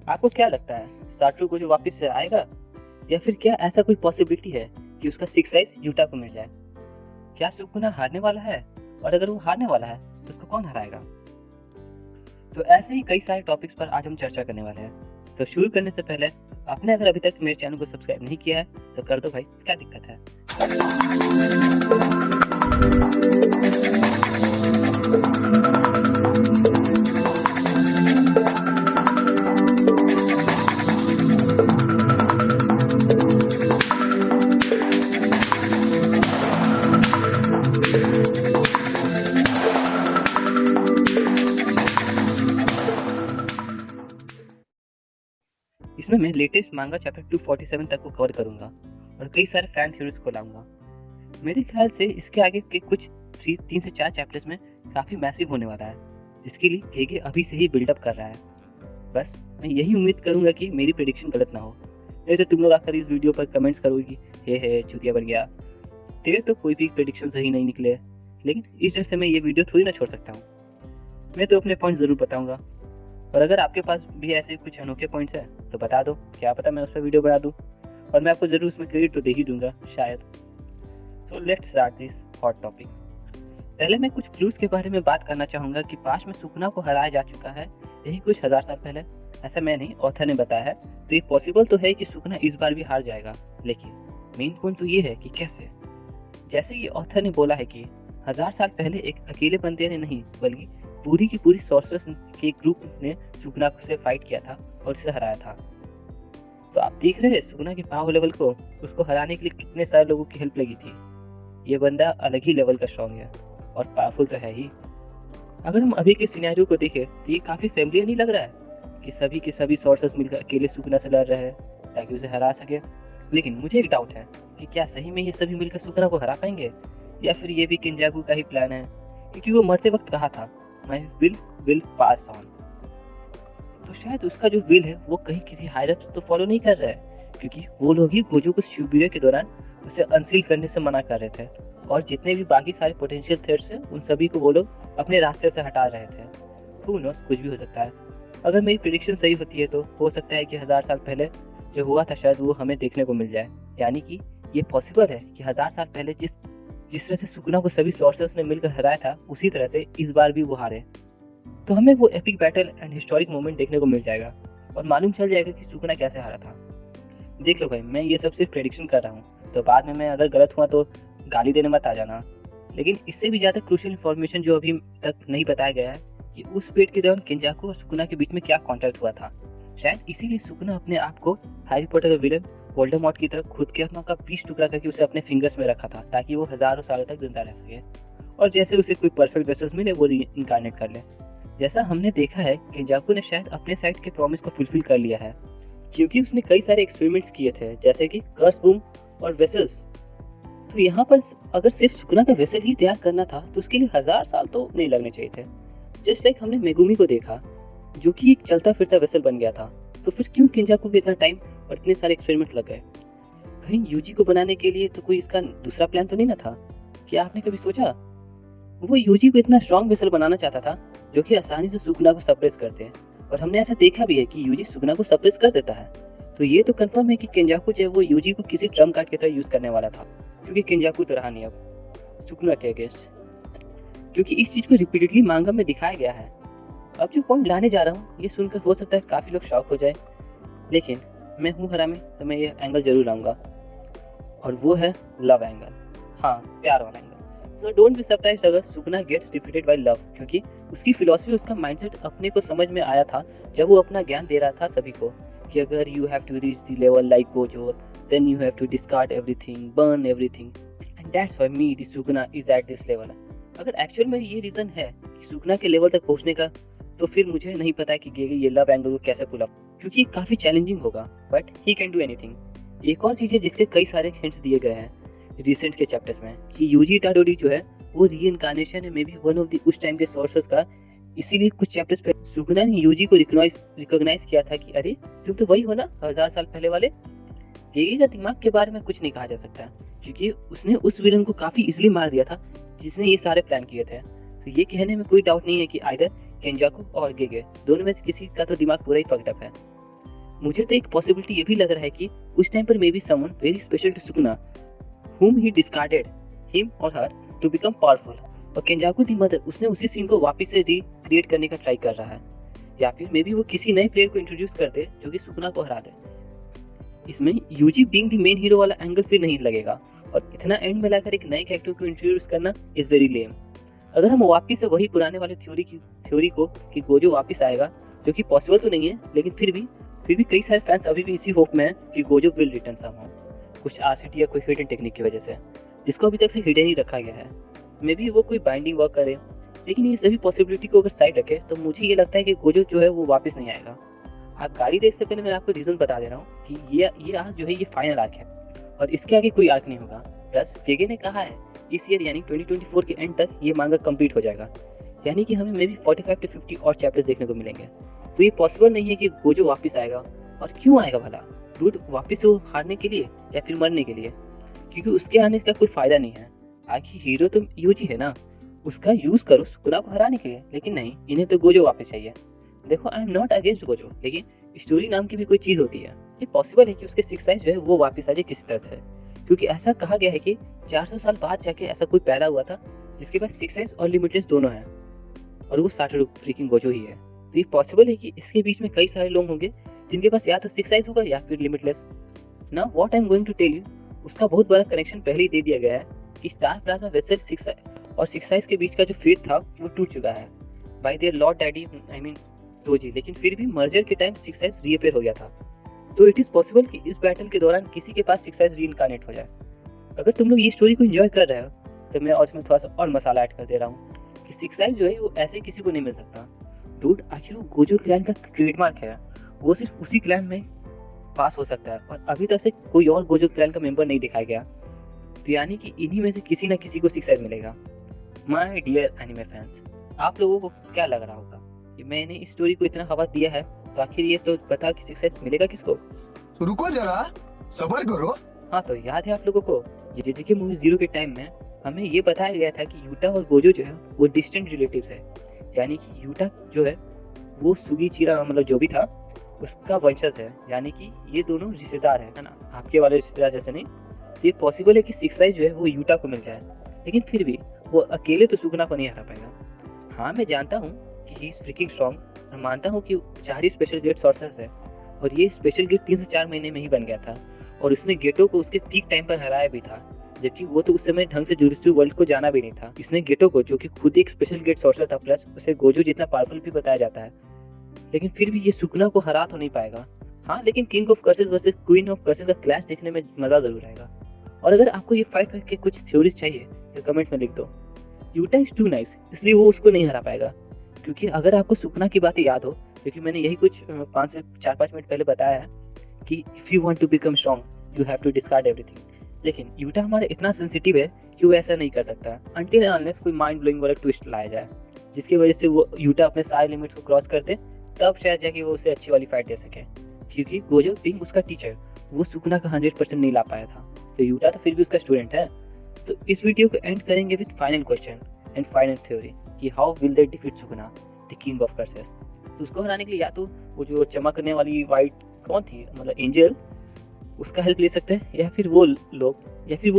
आपको क्या लगता है, साटरू को जो वापस से आएगा, या फिर क्या ऐसा कोई पॉसिबिलिटी है कि उसका सिक्स साइज यूटा को मिल जाए? क्या सुकुना हारने वाला है? और अगर वो हारने वाला है तो उसको कौन हराएगा? तो ऐसे ही कई सारे टॉपिक्स पर आज हम चर्चा करने वाले हैं। तो शुरू करने से पहले आपने अगर अभी तक मेरे चैनल को सब्सक्राइब नहीं किया है तो कर दो भाई, क्या दिक्कत है। इसमें मैं लेटेस्ट मांगा चैप्टर 247 तक को कवर करूंगा और कई सारे फैन थ्योरीज को लाऊंगा। मेरे ख्याल से इसके आगे के कुछ 3 से 4 चैप्टर्स में काफ़ी मैसिव होने वाला है, जिसके लिए गेगे अभी से ही बिल्डअप कर रहा है। बस मैं यही उम्मीद करूंगा कि मेरी प्रेडिक्शन गलत ना हो, नहीं तो तुम लोग आकर इस वीडियो पर कमेंट्स करोगी, हे चूतिया बन गया, तेरे तो कोई भी प्रेडिक्शन सही नहीं निकले। लेकिन इस डर से मैं ये वीडियो थोड़ी ना छोड़ सकता हूँ, मैं तो अपने पॉइंट ज़रूर बताऊँगा। और अगर आपके पास भी ऐसे कुछ अनोखे पॉइंट्स हैं तो बता दो, क्या पता मैं उस पर वीडियो बना दूँ और मैं आपको ज़रूर उसमें क्रेडिट तो दे ही दूंगा शायद। So let's start this hot topic. पहले मैं कुछ क्लूज के बारे में बात करना चाहूँगा कि पास्ट में सुकना को हराया जा चुका है, यही कुछ 1000 साल पहले। ऐसा मैं नहीं, ऑथर ने बताया है, तो ये पॉसिबल तो है कि सुकना इस बार भी हार जाएगा, लेकिन मेन पॉइंट तो ये है कि कैसे। जैसे ये ऑथर ने बोला है कि 1000 साल पहले एक अकेले बंदे ने नहीं, बल्कि पूरी की पूरी सॉर्सरर्स के ग्रुप ने सुकना से फाइट किया था और उसे हराया था। तो आप देख रहे हैं सुकना के पावर लेवल को, उसको हराने के लिए कितने सारे लोगों की हेल्प लगी थी। ये बंदा अलग ही लेवल का स्ट्रॉन्ग है और पावरफुल तो है ही। अगर हम अभी के सिनेरियो को देखें तो ये काफ़ी फैमिलियर नहीं लग रहा है कि सभी के सभी सॉर्सरर्स मिलकर अकेले सुकना से लड़ रहे हैं ताकि उसे हरा सके। लेकिन मुझे एक डाउट है कि क्या सही में ये सभी मिलकर सुकना को हरा पाएंगे, या फिर ये भी किंजाकू का ही प्लान है, क्योंकि वो मरते वक्त कहा था माय विल पास ऑन। तो शायद उसका जो विल है वो कहीं किसी हायर अप तो फॉलो नहीं कर रहा है, क्योंकि वो लोग ही गोजो को शिबुया के दौरान उसे अनसील करने से मना कर रहे थे, और जितने भी बाकी सारे पोटेंशियल थ्रेट्स हैं उन सभी को वो लोग अपने रास्ते से हटा रहे थे। हू नोस, कुछ भी हो सकता है। अगर मेरी प्रेडिक्शन सही होती है तो हो सकता है कि 1000 साल पहले जो हुआ था शायद वो हमें देखने को मिल जाए, यानी कि ये पॉसिबल है कि 1000 साल पहले जिस तरह से सुकना को सभी सॉर्सर्स ने मिलकर हराया था, उसी तरह से इस बार भी वो हारे। तो हमें वो epic battle and historic moment देखने को मिल जाएगा और मालूम चल जाएगा कि सुकना कैसे हारा था। देख लो भाई, मैं ये सब सिर्फ प्रेडिक्शन कर रहा हूँ, तो बाद में मैं अगर गलत हुआ तो गाली देने मत आ जाना। लेकिन इससे भी ज़्यादा क्रूशियल इन्फॉर्मेशन जो अभी तक नहीं बताया गया है कि उस पेट के दौरान किंजाकू और सुकना के बीच में क्या कॉन्टैक्ट हुआ था। शायद इसीलिए सुकना अपने आप को हैरी पॉटर का विलन वोल्डेमॉर्ट की तरह खुद के आत्मा का पीस टुकड़ा करके उसे अपने फिंगर्स में रखा था, ताकि वो हजारों सालों तक जिंदा रह सके और जैसे उसे कोई परफेक्ट वेसल्स मिले वो इनकारनेट कर ले। जैसा हमने देखा है किंजाकू ने शायद अपने साइड के प्रॉमिस को फुलफिल कर लिया है, क्योंकि उसने कई सारे एक्सपेरिमेंट्स किए थे, जैसे कि कर्स वूम और वेसल्स। तो यहाँ पर अगर सिर्फ सुकना का वेसल ही तैयार करना था तो उसके लिए 1000 साल तो नहीं लगने चाहिए थे। जस्ट लाइक हमने मेगुमी को देखा, जो कि एक चलता फिरता वेसल बन गया था, तो फिर क्यों किंजाकू को इतना टाइम और इतने सारे एक्सपेरिमेंट लग गए? कहीं यूजी को बनाने के लिए तो कोई इसका दूसरा प्लान तो नहीं ना था? क्या आपने कभी सोचा? वो यूजी को इतना स्ट्रॉन्ग वेसल बनाना चाहता था जो कि आसानी से सुकना को सप्रेस करते हैं, और हमने ऐसा देखा भी है कि यूजी सुकना को सप्रेस कर देता है। तो ये तो कंफर्म है कि किंजाकू जो है वो यूजी को किसी ट्रम्प कार्ड की तरह यूज करने वाला था, क्योंकि किंजाकू तो रहा नहीं अब सुकना के अगेंस्ट, क्योंकि इस चीज को रिपीटेडली मांगा में दिखाया गया है। अब जो पॉइंट लाने जा रहा हूँ ये सुनकर हो सकता है काफी लोग शॉक हो जाए, लेकिन मैं हूँ हरामी तो मैं ये एंगल जरूर लाऊंगा, और वो है लव एंगल। हाँ, प्यार वाला angle. So don't be surprised अगर सुकना गेट्स डिफीटेड बाय लव, क्योंकि उसकी फिलॉसफी, उसका माइंडसेट अपने को समझ में आया था जब वो अपना ज्ञान दे रहा था सभी को कि अगर you have to reach the level like Gojo, then you have to discard everything, burn everything, and that's for me the Sukuna is at this level. अगर एक्चुअल में ये रीजन है कि सुकना के लेवल तक पहुंचने का, तो फिर मुझे नहीं पता कि गेगे ये लव एंगल को कैसे पुल अप, क्योंकि काफी चैलेंजिंग होगा, but he can do anything. एक और चीज है जिसके कई सारे हिंट्स दिए गए हैं रिसेंट के चैप्टर्स में कि यूजी इटाडोरी जो है वो रीइंकार्नेशन है, may be one of the उस टाइम के सोर्सेस का। इसीलिए कुछ चैप्टर्स पे सुकना ने यूजी को रिकॉग्नाइज किया था कि अरे तुम तो वही हो ना 1000 साल पहले वाले। गेगे का दिमाग के बारे में कुछ नहीं कहा जा सकता, क्योंकि उसने उस विलन को काफी इजीली मार दिया था जिसने ये सारे प्लान किए थे। तो ये कहने में कोई डाउट नहीं है कि आइदर किंजाकू और गेगे दोनों में से किसी का तो दिमाग पूरा ही फक्ड अप है। मुझे तो एक पॉसिबिलिटी ये भी लग रहा है कि उस टाइम पर maybe someone very special to Sukuna whom he discarded him or her to become powerful, और केंजाकू दी मदर उसने उसी सीन को वापस से रिक्रिएट करने का ट्राई कर रहा है, या फिर मे बी वो किसी नए प्लेयर को इंट्रोड्यूस कर दे जो कि सुकुना को हरा दे। इसमें Yuji being the main hero वाला एंगल फिर नहीं लगेगा, और इतना एंड में लाकर एक नए कैरेक्टर को इंट्रोड्यूस करना इज वेरी लेम। अगर हम वापस से वही पुराने वाले थ्योरी को कि गोजो वापस आएगा, जो कि पॉसिबल तो नहीं है, लेकिन फिर भी कई सारे फैंस अभी भी इसी होप में हैं कि गोजो विल रिटर्न समहाउ, कुछ आरसीटी या कोई हिडन टेक्निक की वजह से, जिसको अभी तक से हिडन ही रखा गया है। मे बी वो कोई बाइंडिंग वर्क करे, लेकिन ये सभी पॉसिबिलिटी को अगर साइड रखे तो मुझे ये लगता है कि गोजो जो है वो वापस नहीं आएगा। आप गाड़ी देख से पहले मैं आपको रीजन बता दे रहा हूँ कि ये आर्क जो है ये फाइनल आर्क है, और इसके आगे कोई आर्क नहीं होगा। प्लस गेगे ने कहा है इस ईयर यानी 2024 के एंड तक ये मांगा कंप्लीट हो जाएगा, यानी कि हमें मे बी 45 to 50 और चैप्टर्स देखने को मिलेंगे। तो ये पॉसिबल नहीं है कि गोजो वापस आएगा, और क्यों आएगा भला? डूड वापस से हारने के लिए या फिर मरने के लिए? क्योंकि उसके आने का कोई फायदा नहीं है। आखिर हीरो तो यूजी है ना, उसका यूज करो सुकुना को हराने के लिए, लेकिन नहीं, इन्हें तो गोजो वापस चाहिए। देखो I am not against Gojo, लेकिन स्टोरी नाम की भी कोई चीज होती है। ये पॉसिबल है कि उसके सिक्स आइज जो है वो वापस आ जाए किसी तरह से, क्योंकि ऐसा कहा गया है कि 400 साल बाद जाके ऐसा कोई पैदा हुआ था जिसके पास सिक्स आइज और लिमिटलेस दोनों हैं, और वो साटोरू फ्रीकिंग गोजो ही है। तो ये पॉसिबल है कि इसके बीच में कई सारे लोग होंगे जिनके पास या तो सिक्स आइज होगा या फिर limitless. Now what I am going to tell you, उसका बहुत बड़ा कनेक्शन पहले ही दे दिया गया है कि स्टार प्लाज्मा वेसल सिक्स और सिक्स आइज के बीच का जो फेट था वो टूट चुका है bye there Lord daddy I mean doji, लेकिन फिर भी मर्जर के टाइम सिक्स आइज रीअपेयर हो गया था। तो इट इज पॉसिबल कि इस बैटल के दौरान किसी के पास सिक्स आइज रीइनकार्नेट हो जाए। अगर तुम लोग ये स्टोरी को एंजॉय कर रहे हो तो मैं और इसमें थोड़ा सा और मसाला ऐड कर दे रहा हूँ कि सिक्स आइज जो है वो ऐसे किसी को नहीं मिल सकता। डूड आखिर वो गोजो क्लैन का ट्रेडमार्क है, वो सिर्फ उसी क्लैन में पास हो सकता है, और अभी तक से कोई और गोजो क्लैन का मेंबर नहीं दिखाया गया। तो यानी कि इन्हीं में से किसी न किसी को सिक्स आइज मिलेगा। माय डियर एनिमे फैंस, आप लोगों को क्या लग रहा होगा कि मैंने इस स्टोरी को इतना हवा दिया है, तो आखिर ये तो बता कि सिक्स आइज मिलेगा किसको? रुको जरा, सब्र करो। हाँ, तो याद है आप लोगों को जेजेके मूवी 0 के टाइम में हमें ये बताया गया था कि यूटा और गोजो जो है वो डिस्टेंट रिलेटिव्स है, यानी कि यूटा जो है वो सुगीचिरा मतलब जो भी था उसका वंशज है, यानी कि ये दोनों रिश्तेदार है ना, आपके वाले रिश्तेदार जैसे नहीं। तो ये पॉसिबल है कि सिक्स आइज जो है वो यूटा को मिल जाए, लेकिन फिर भी वो अकेले तो सुकुना को नहीं हरा पाएगा। हाँ मैं जानता हूँ कि ही इज फ्रीकिंग स्ट्रॉन्ग, मैं मानता हूँ कि 4 ही स्पेशल गेट सॉर्सर्स है, और ये स्पेशल गेट 3 से 4 महीने में ही बन गया था, और उसने गेटो को उसके पीक टाइम पर हराया भी था, जबकि वो तो उस समय ढंग से जुजुत्सु वर्ल्ड को जाना भी नहीं था। इसने गेटो को, जो कि खुद एक स्पेशल गेट सॉर्सर था, प्लस उसे गोजो जितना पावरफुल भी बताया जाता है, लेकिन फिर भी ये सुकुना को हरा तो नहीं पाएगा। हाँ, लेकिन king of curses versus queen of curses का क्लैश देखने में मजा जरूर आएगा। और अगर आपको ये फाइट के कुछ थ्योरीज चाहिए तो कमेंट में लिख दो। यूटा इज टू नाइस, इसलिए वो उसको नहीं हरा पाएगा, क्योंकि अगर आपको सुकुना की बातें याद हो, क्योंकि मैंने यही कुछ 5 से 4-5 मिनट पहले बताया है कि if you want to become strong you have to discard everything, लेकिन यूटा हमारा इतना सेंसिटिव है कि वो ऐसा नहीं कर सकता अनटिल अनलेस कोई माइंड ब्लोइंग वाला ट्विस्ट लाया जाए, जिसकी वजह से वो यूटा अपने सारे लिमिट्स को क्रॉस कर दे, तब शायद जाके वो उसे अच्छी वाली फाइट दे सके। क्योंकि गोजो बीइंग उसका टीचर वो सुकुना का 100% नहीं ला पाया था, तो यूटा तो फिर भी उसका स्टूडेंट है। तो इस वीडियो को एंड करेंगे with final question and final theory कि how will they defeat Sukuna the king of curses. तो उसको हराने के लिए या तो वो जो चमकने वाली वाइट कौन थी मतलब एंजल, उसका हेल्प ले सकते हैं, या फिर वो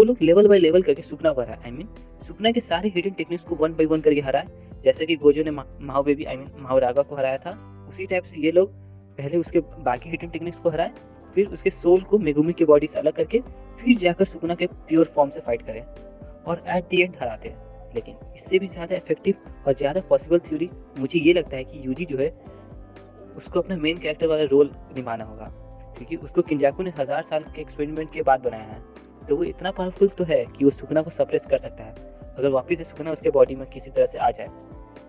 लोग लेवल बाय लेवल करके सुकुना को हराए। आई मीन सुकुना के सारे हिडन टेक्निक्स को 1 by 1 करके हराए, जैसे कि गोजो ने माओ बेबी आई मीन माओ रागा को हराया था, उसी टाइप से ये लोग पहले उसके बाकी हिडन टेक्निक्स को हराए, फिर उसके सोल को मेगुमी की बॉडी से अलग करके फिर जाकर सुकुना के प्योर फॉर्म से फाइट करें और एट द एंड हराते हैं। लेकिन इससे भी ज़्यादा इफेक्टिव और ज़्यादा पॉसिबल थ्योरी मुझे ये लगता है कि यूजी जो है उसको अपना मेन कैरेक्टर वाला रोल निभाना होगा, क्योंकि उसको किंजाकू ने 1000 साल के एक्सपेरिमेंट के बाद बनाया है, तो वो इतना पावरफुल तो है कि वो सुकुना को सप्रेस कर सकता है अगर वापस से सुकुना उसके बॉडी में किसी तरह से आ जाए।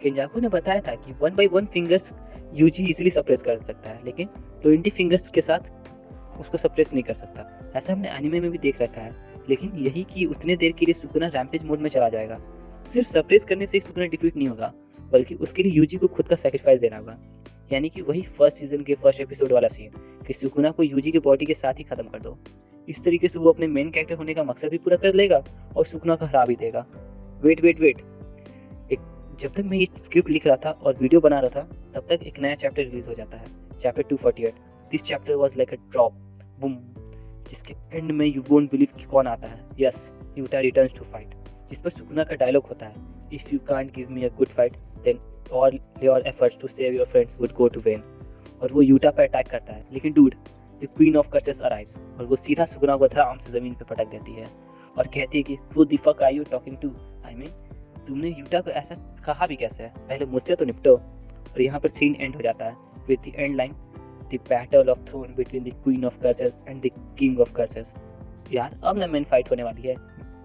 किंजाकू ने बताया था कि 1 by 1 fingers Yuji easily suppress कर सकता है, लेकिन 20 फिंगर्स के साथ उसको सप्रेस नहीं कर सकता। ऐसा हमने एनिमे में भी देख रखा है, लेकिन यही कि उतने देर के लिए सुकुना रैम्पेज मोड में चला जाएगा। सिर्फ सप्रेस करने से ही सुकुना डिफीट नहीं होगा, बल्कि उसके लिए यूजी को खुद का सैक्रिफाइस देना होगा, यानी कि वही फर्स्ट सीजन के फर्स्ट एपिसोड वाला सीन कि सुकुना को यूजी के बॉडी के साथ ही खत्म कर दो। इस तरीके से वो अपने मेन कैरेक्टर होने का मकसद भी पूरा कर लेगा और सुकुना का हरा भी देगा। वेट जब तक मैं ये स्क्रिप्ट लिख रहा था और वीडियो बना रहा था, तब तक एक नया चैप्टर रिलीज हो जाता है, chapter 248, this chapter was like a drop, boom, जिसके एंड में यू वोंट बिलीव कि कौन आता है। Yes, Yuta returns to fight, जिस पर सुकुना का डायलॉग होता है, if you can't give me a good fight then all your efforts to save your friends would go to vain. और वो यूटा पर अटैक करता है, लेकिन dude, the queen of curses arrives, और वो सीधा सुकुना को धड़ाम से जमीन पर पटक देती है और कहती है कि who the fuck are you talking to, I mean तुमने यूटा को ऐसा कहा भी कैसे है, पहले मुझसे तो निपटो। और यहाँ पर सीन एंड हो जाता है with the end line, the battle of throne between the queen of curses and the king of curses. यार अब ना मेन फाइट होने वाली है।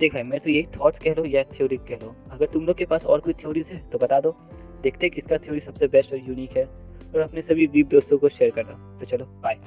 देख भाई, मैं तो यही थॉट्स कह लो या थ्योरी कह लो, अगर तुम लोग के पास और कोई थ्योरीज है तो बता दो, देखते हैं किसका थ्योरी सबसे बेस्ट और यूनिक है, और अपने सभी वीप दोस्तों को शेयर कर दो। तो चलो बाय।